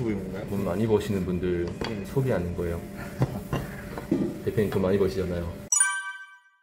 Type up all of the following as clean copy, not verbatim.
유튜브인가요? 돈 많이 버시는 분들 소비하는 거예요. 대표님 돈 많이 버시잖아요.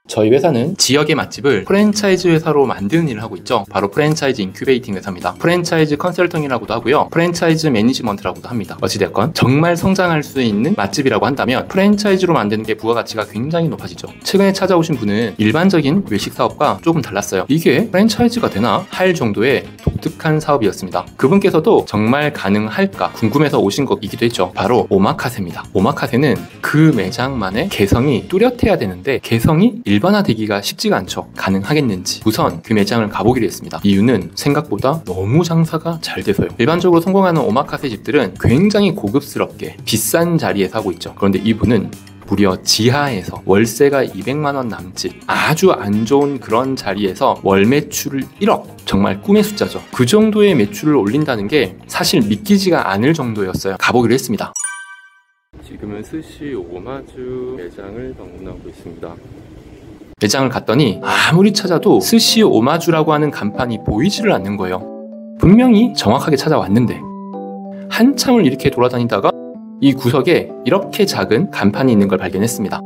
저희 회사는 지역의 맛집을 프랜차이즈 회사로 만드는 일을 하고 있죠. 바로 프랜차이즈 인큐베이팅 회사입니다. 프랜차이즈 컨설팅이라고도 하고요. 프랜차이즈 매니지먼트라고도 합니다. 어찌됐건 정말 성장할 수 있는 맛집이라고 한다면 프랜차이즈로 만드는 게 부가가치가 굉장히 높아지죠. 최근에 찾아오신 분은 일반적인 외식 사업과 조금 달랐어요. 이게 프랜차이즈가 되나 할 정도의 독특한 사업이었습니다. 그분께서도 정말 가능할까 궁금해서 오신 것이기도 했죠. 바로 오마카세입니다. 오마카세는 그 매장만의 개성이 뚜렷해야 되는데 개성이 일반화되기가 쉽지가 않죠. 가능하겠는지 우선 그 매장을 가보기로 했습니다. 이유는 생각보다 너무 장사가 잘 돼서요. 일반적으로 성공하는 오마카세 집들은 굉장히 고급스럽게 비싼 자리에 사고 있죠. 그런데 이분은 무려 지하에서 월세가 200만원 남짓 아주 안 좋은 그런 자리에서 월 매출을 1억, 정말 꿈의 숫자죠. 그 정도의 매출을 올린다는 게 사실 믿기지가 않을 정도였어요. 가보기로 했습니다. 지금은 스시 오마주 매장을 방문하고 있습니다. 매장을 갔더니 아무리 찾아도 스시 오마주라고 하는 간판이 보이지를 않는 거예요. 분명히 정확하게 찾아왔는데 한참을 이렇게 돌아다니다가 이 구석에 이렇게 작은 간판이 있는 걸 발견했습니다.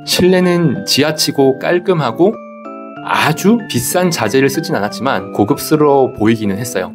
실내는 지하치고 깔끔하고 아주 비싼 자재를 쓰진 않았지만 고급스러워 보이기는 했어요.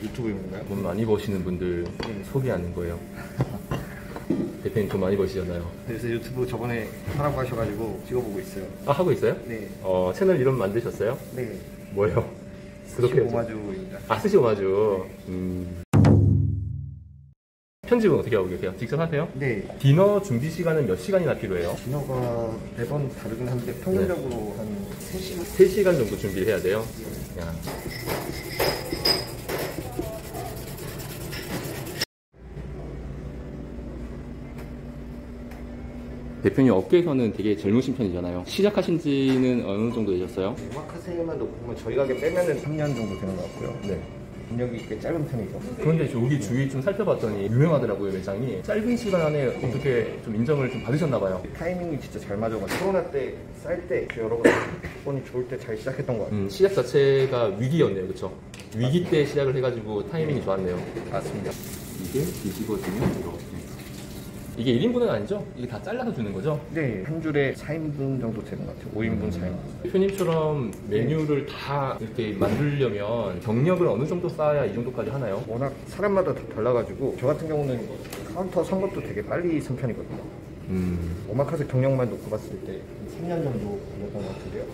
유튜브인가요? 돈 많이 버시는 분들 소비하는 거예요. 대표님 돈 많이 버시잖아요. 그래서 유튜브 저번에 하라고 하셔가지고 찍어보고 있어요. 아, 하고 있어요? 네. 채널 이름 만드셨어요? 네. 뭐예요? 스시 오마주입니다. 아, 스시 오마주. 편집은 어떻게 하고 계세요? 직접 하세요? 네. 디너 준비 시간은 몇 시간이나 필요해요? 디너가 매번 다르긴 한데 평균적으로 한 3시간? 3시간 정도 준비를 해야 돼요? 야. 대표님 업계에서는 되게 젊으신 편이잖아요. 시작하신 지는 어느 정도 되셨어요? 오마카세만 놓고 보면 저희 가게 빼면은 3년 정도 되는 것 같고요. 네. 경력이 꽤 짧은 편이죠. 그런데 여기 주위 좀 살펴봤더니 유명하더라고요, 매장이. 짧은 시간 안에 어떻게 좀 인정을 좀 받으셨나봐요. 타이밍이 진짜 잘 맞아가지고 코로나 때 쌀 때 여러 번이 좋을 때 잘 시작했던 것 같아요. 시작 자체가 위기였네요, 그쵸? 위기 때 시작을 해가지고 타이밍이 좋았네요. 맞습니다. 이게 드시거든요, 이렇게. 이게 1인분은 아니죠? 이게 다 잘라서 주는 거죠? 네, 한 줄에 4인분 정도 되는 것 같아요. 5인분, 4인분. 대표님처럼 메뉴를 다 이렇게 만들려면 경력을 어느 정도 쌓아야 이 정도까지 하나요? 워낙 사람마다 다 달라가지고 저 같은 경우는 카운터 선 것도 되게 빨리 쓴 편이거든요. 오마카세 경력만 놓고 봤을 때 3년 정도 걸렸던 것 같은데요.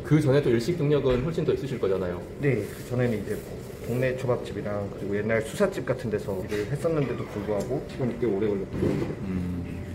그 전에 또 일식 경력은 훨씬 더 있으실 거잖아요. 네, 그 전에는 이제 동네 초밥집이랑 그리고 옛날 수사집 같은 데서 일을 했었는데도 불구하고 시간이 꽤 오래 걸렸거든요.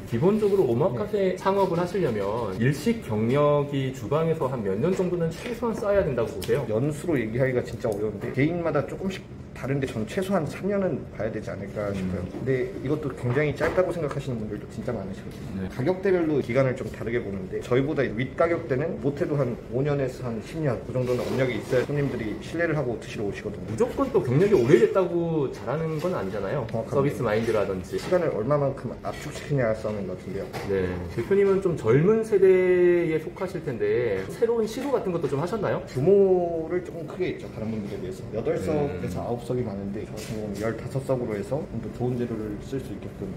기본적으로 오마카세 창업을 하시려면 일식 경력이 주방에서 한 몇 년 정도는 최소한 쌓아야 된다고 보세요? 연수로 얘기하기가 진짜 어려운데 개인마다 조금씩 다른데 저는 최소한 3년은 봐야 되지 않을까 싶어요. 근데 이것도 굉장히 짧다고 생각하시는 분들도 진짜 많으시거든요. 네. 가격대별로 기간을 좀 다르게 보는데 저희보다 윗 가격대는 못해도 한 5년에서 한 10년 그 정도는 업력이 있어야 손님들이 신뢰를 하고 드시러 오시거든요. 무조건 또 경력이 오래됐다고 잘하는 건 아니잖아요. 정확합니다. 서비스 마인드라든지. 시간을 얼마만큼 압축시키냐에 싸우는 것 같은데요. 네, 대표님은 좀 젊은 세대에 속하실 텐데 새로운 시도 같은 것도 좀 하셨나요? 규모를 조금 크게 했죠. 다른 분들에 비해서 8석에서 9석이 많은데 저 같은 경우는 15석으로 해서 좀 더 좋은 재료를 쓸 수 있게끔.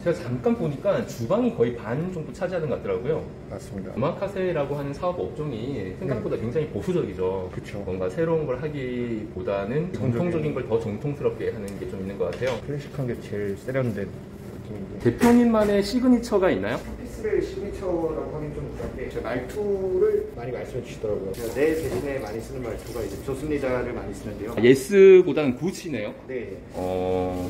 제가 잠깐 보니까 주방이 거의 반 정도 차지하는 것 같더라고요. 맞습니다. 오마카세라고 하는 사업 업종이 생각보다 굉장히 보수적이죠. 그쵸. 뭔가 새로운 걸 하기보다는 정통적인 걸 더 정통스럽게 하는 게 좀 있는 것 같아요. 클래식한 게 제일 세련된 느낌인데 대표님만의 시그니처가 있나요? 피스를 시그니처 시그니처라고 하긴 좀 그런데 제 말투를 많이 말씀해 주시더라고요. 제가 내 대신에 많이 쓰는 말투가 이제 좋습니다를 많이 쓰는데요. 예스보다는 굿이네요. 네.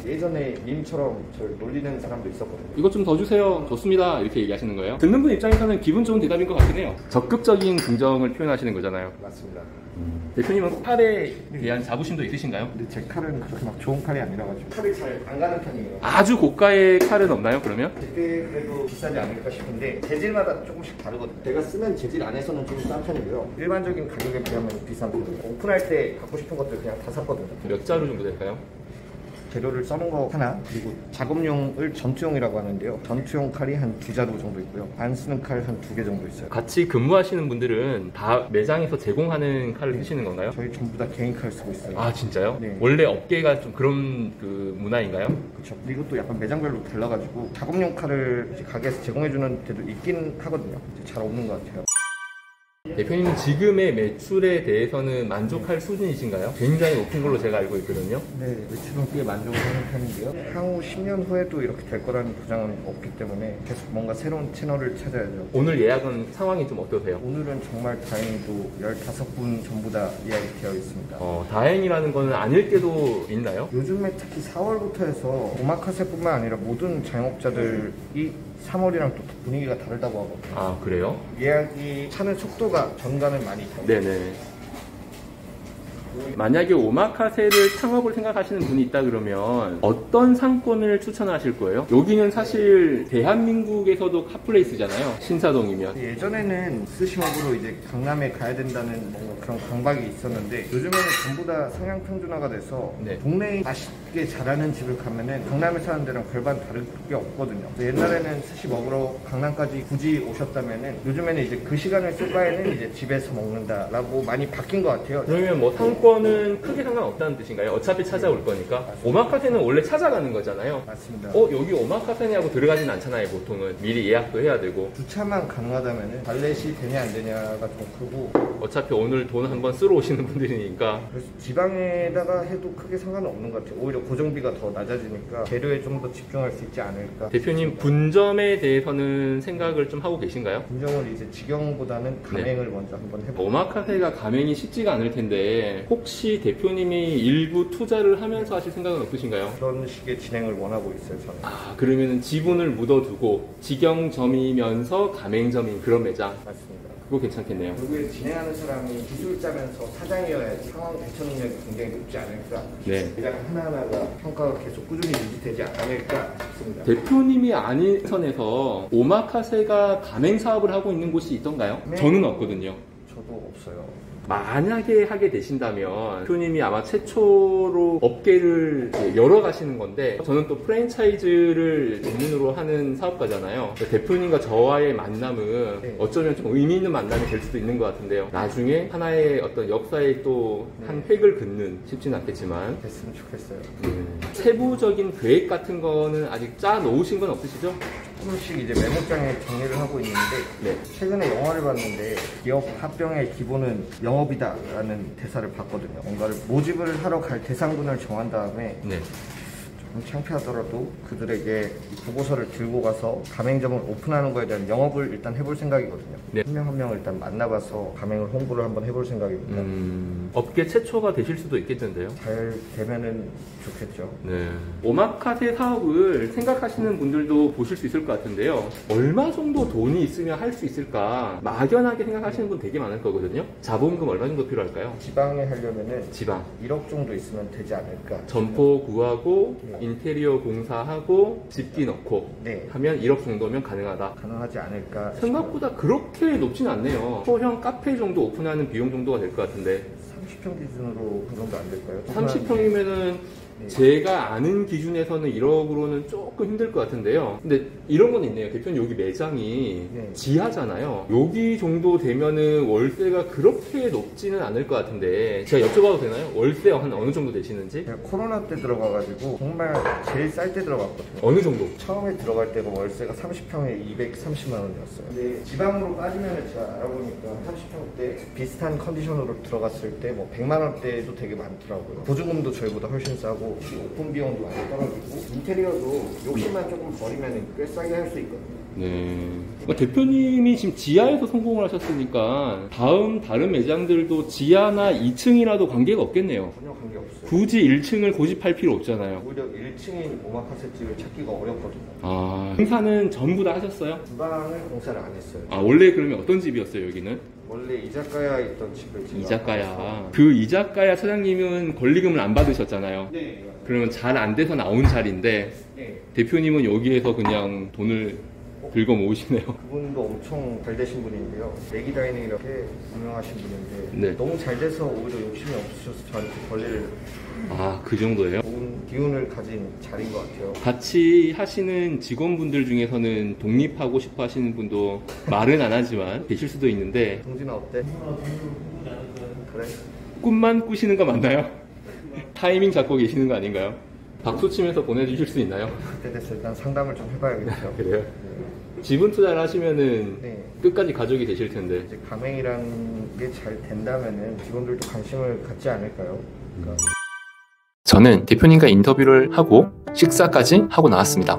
예전에 님처럼 저를 놀리는 사람도 있었거든요. 이것 좀 더 주세요. 좋습니다. 이렇게 얘기하시는 거예요. 듣는 분 입장에서는 기분 좋은 대답인 것 같긴 해요. 적극적인 긍정을 표현하시는 거잖아요. 맞습니다. 대표님은 칼에 대한 자부심도 있으신가요? 근데 제 칼은 그렇게 막 좋은 칼이 아니라가지고 칼이 잘 안 가는 편이에요. 아주 고가의 칼은 없나요, 그러면? 그때 그래도 비싸지 않을까 싶은데 재질마다 조금씩 다르거든요. 제가 쓰는 재질 안에서는 좀 싼 편이고요. 일반적인 가격에 비하면 비싼 편이에요. 오픈할 때 갖고 싶은 것들 그냥 다 샀거든요. 몇 자루 정도 될까요? 재료를 써는 거 하나, 그리고 작업용을 전투용이라고 하는데요. 전투용 칼이 한 2자루 정도 있고요. 안 쓰는 칼 한 2개 정도 있어요. 같이 근무하시는 분들은 다 매장에서 제공하는 칼을 쓰시는 건가요? 저희 전부 다 개인 칼 쓰고 있어요. 아, 진짜요? 네. 원래 업계가 좀 그런 그 문화인가요? 그렇죠. 그리고 또 약간 매장별로 달라가지고 작업용 칼을 이제 가게에서 제공해주는 데도 있긴 하거든요. 이제 잘 없는 것 같아요. 대표님은 지금의 매출에 대해서는 만족할 수준이신가요? 굉장히 높은 걸로 제가 알고 있거든요. 네, 매출은 꽤 만족을 하는 편인데요. 향후 10년 후에도 이렇게 될 거라는 보장은 없기 때문에 계속 뭔가 새로운 채널을 찾아야죠. 오늘 예약은 상황이 좀 어떠세요? 오늘은 정말 다행히도 15분 전부 다 예약이 되어 있습니다. 다행이라는 거는 아닐 때도 있나요? 요즘에 특히 4월부터 해서 오마카세뿐만 아니라 모든 자영업자들이 3월이랑 또 분위기가 다르다고 하거든요. 아, 그래요? 예약이 차는 속도가 전과는 많이 다르죠. 네네. 만약에 오마카세를 창업을 생각하시는 분이 있다 그러면 어떤 상권을 추천하실 거예요? 여기는 사실 대한민국에서도 핫플레이스잖아요. 신사동이면. 예전에는 스시먹으로 이제 강남에 가야 된다는 뭔가 그런 강박이 있었는데 요즘에는 전부 다 성향 평준화가 돼서 네. 동네에 맛있게 잘하는 집을 가면은 강남에 사는 데랑 별반 다를 게 없거든요. 옛날에는 스시 먹으러 강남까지 굳이 오셨다면은 요즘에는 이제 그 시간을 쓸 바에는 이제 집에서 먹는다라고 많이 바뀐 것 같아요. 그러면 뭐 상권은 크게 상관없다는 뜻인가요? 어차피 찾아올 거니까. 맞습니다. 오마카세는 원래 찾아가는 거잖아요. 맞습니다. 여기 오마카세냐고 들어가진 않잖아요, 보통은. 미리 예약도 해야 되고. 주차만 가능하다면은 발렛이 되냐 안 되냐가 좀 크고 어차피 오늘 돈 한번 쓰러 오시는 분들이니까. 그래서 지방에다가 해도 크게 상관은 없는 것 같아요. 오히려 고정비가 더 낮아지니까 재료에 좀 더 집중할 수 있지 않을까. 대표님, 분점에 대해서는 생각을 좀 하고 계신가요? 분점을 이제 직영보다는 가맹을 먼저 한번 해보고 오마카세가 가맹이 쉽지가 않을 텐데 혹시 대표님이 일부 투자를 하면서 하실 생각은 없으신가요? 그런 식의 진행을 원하고 있어요. 저는. 그러면 지분을 묻어두고 직영점이면서 가맹점인 그런 매장, 맞습니다. 그거 괜찮겠네요. 결국에 진행하는 사람이 기술자면서 사장이어야지 상황 대처 능력이 굉장히 높지 않을까. 네. 매장 하나하나가 평가가 계속 꾸준히 유지되지 않을까 싶습니다. 대표님이 아닌 선에서 오마카세가 가맹 사업을 하고 있는 곳이 있던가요? 네. 저는 없거든요. 저도 없어요. 만약에 하게 되신다면 대표님이 아마 최초로 업계를 열어가시는 건데 저는 또 프랜차이즈를 전문으로 하는 사업가잖아요. 대표님과 저와의 만남은 네. 어쩌면 좀 의미 있는 만남이 될 수도 있는 것 같은데요. 나중에 하나의 어떤 역사에 또 한 획을 긋는, 쉽지는 않겠지만 됐으면 좋겠어요. 세부적인 계획 같은 거는 아직 짜 놓으신 건 없으시죠? 조금씩 이제 메모장에 정리를 하고 있는데 네. 최근에 영화를 봤는데 기업 합병의 기본은 영업이다라는 대사를 봤거든요. 뭔가를 모집을 하러 갈 대상군을 정한 다음에 네. 조금 창피하더라도 그들에게 이 보고서를 들고 가서 가맹점을 오픈하는 거에 대한 영업을 일단 해볼 생각이거든요. 네. 한 명 한 명을 일단 만나봐서 가맹을 홍보를 한번 해볼 생각입니다. 업계 최초가 되실 수도 있겠는데요. 잘 되면은 좋겠죠. 네. 오마카세 사업을 생각하시는 분들도 보실 수 있을 것 같은데요. 얼마 정도 돈이 있으면 할 수 있을까? 막연하게 생각하시는 분 되게 많을 거거든요. 자본금 얼마 정도 필요할까요? 지방에 하려면은 지방. 1억 정도 있으면 되지 않을까. 점포 구하고 네. 인테리어 공사하고 집기 넣고 네. 하면 1억 정도면 가능하다. 가능하지 않을까. 생각보다 그렇게 높진 않네요. 소형 카페 정도 오픈하는 비용 정도가 될 것 같은데 30평 기준으로 그 정도 안 될까요? 30평이면은 네. 제가 아는 기준에서는 1억으로는 조금 힘들 것 같은데요. 근데 이런 건 있네요. 대표님 여기 매장이 네. 지하잖아요. 여기 정도 되면은 월세가 그렇게 높지는 않을 것 같은데 제가 여쭤봐도 되나요? 월세 한 어느 정도 되시는지? 제가 코로나 때 들어가가지고 정말 제일 쌀 때 들어갔거든요. 어느 정도? 처음에 들어갈 때가 월세가 30평에 230만 원이었어요. 근데 지방으로 빠지면 제가 알아보니까 30평 때 비슷한 컨디션으로 들어갔을 때 뭐 100만 원대도 되게 많더라고요. 보증금도 저희보다 훨씬 싸고 나고 오픈 비용도 많이 떨어지고 인테리어도 욕심만 조금 버리면 꽤 싸게 할 수 있거든요. 네. 그러니까 대표님이 지금 지하에서 성공을 하셨으니까 다른 매장들도 지하나 2층이라도 관계가 없겠네요. 전혀 관계 없어요. 굳이 1층을 고집할 필요 없잖아요. 오히려 1층인 오마카세 집을 찾기가 어렵거든요. 아, 행사는 전부 다 하셨어요? 주방을 공사를 안 했어요. 아, 원래 그러면 어떤 집이었어요, 여기는? 원래 이자카야 있던 집을 제가 이자카야. 그 이자카야 사장님은 권리금을 안 받으셨잖아요. 네. 그러면 잘 안 돼서 나온 자리인데 네. 대표님은 여기에서 그냥 돈을 긁어 모으시네요. 그분도 엄청 잘 되신 분인데요. 내기 다이닝 이렇게 유명하신 분인데 네. 너무 잘 돼서 오히려 욕심이 없으셔서 저한테 권리를 아, 그 정도예요? 좋은 기운을 가진 자리인 것 같아요. 같이 하시는 직원분들 중에서는 독립하고 싶어 하시는 분도 말은 안 하지만 계실 수도 있는데 동진아 어때? 그래? 꿈만 꾸시는 거 맞나요? 타이밍 잡고 계시는 거 아닌가요? 박수 치면서 보내주실 수 있나요? 그때 됐을 때 상담을 좀 해봐야겠죠. 그래요? 네. 지분 투자를 하시면은 네. 끝까지 가족이 되실 텐데. 이제 가맹이라는 게 잘 된다면은 직원들도 관심을 갖지 않을까요? 그러니까 저는 대표님과 인터뷰를 하고 식사까지 하고 나왔습니다.